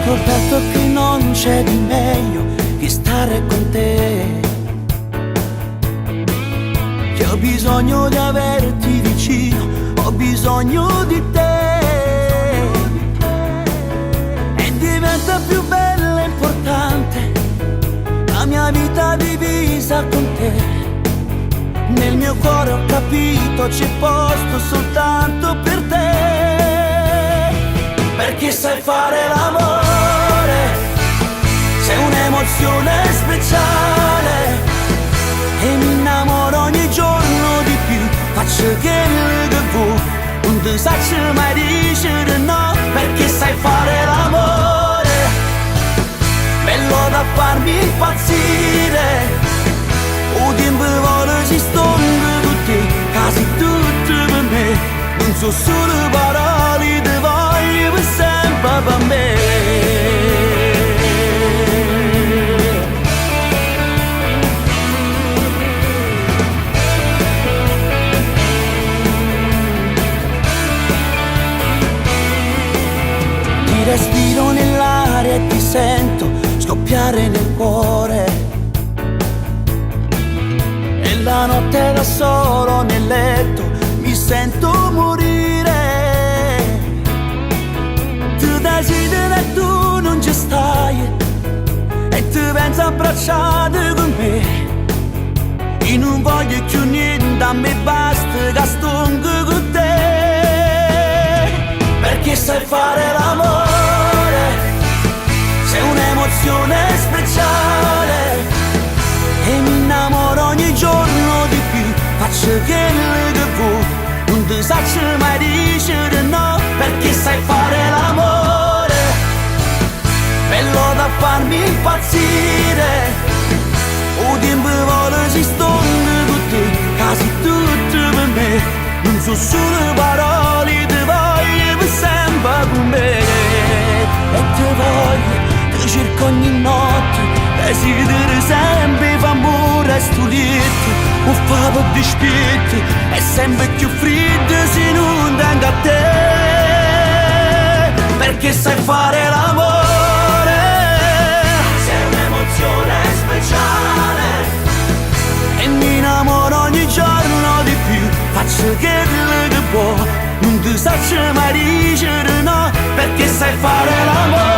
scoperto che non c'è di meglio che stare con te. Che ho bisogno di averti vicino, ho bisogno di te. E diventa più bella e importante la mia vita divisa con te. Nel mio cuore ho capito c'è posto soltanto per te. Perché sai fare l'amore, sei un'emozione speciale. E mi innamoro ogni giorno di più. Faccio quello che vuoi, non ti saccio mai dire no. Perché sai fare l'amore, bello da farmi impazzire. O tempo vuole si stonda tutti, quasi tutto per me. Non so solo parole, ti voglio per sempre per me. Ti respiro nell'aria e ti sento scoppiare nel cuore. La notte da solo nel letto mi sento morire. Tu desideri e tu non ci stai, e ti pensi abbracciato con me. Io non voglio più niente, a me basta che stongo con te. Perché sai fare l'amore, sei un'emozione speciale. E mi innamoro ogni giorno di più. Faccio quello che vuoi, non ti saccio mai dire no. Perché sai fare l'amore, bello da farmi impazzire. O tempo vuole si stonda tutti, quasi tutto per me. Non so solo parole, ti voglio per sempre con me. E ti voglio, ti cerco ogni notte. Desideri sempre f'amore e sto lieto, o fa per dispetto, è sempre più freddo se non tengo a te. Perché sai fare l'amore, sei un'emozione speciale. E mi innamoro ogni giorno di più. Faccio quello che vuoi, non ti saccio mai dire no. Perché sai fare l'amore,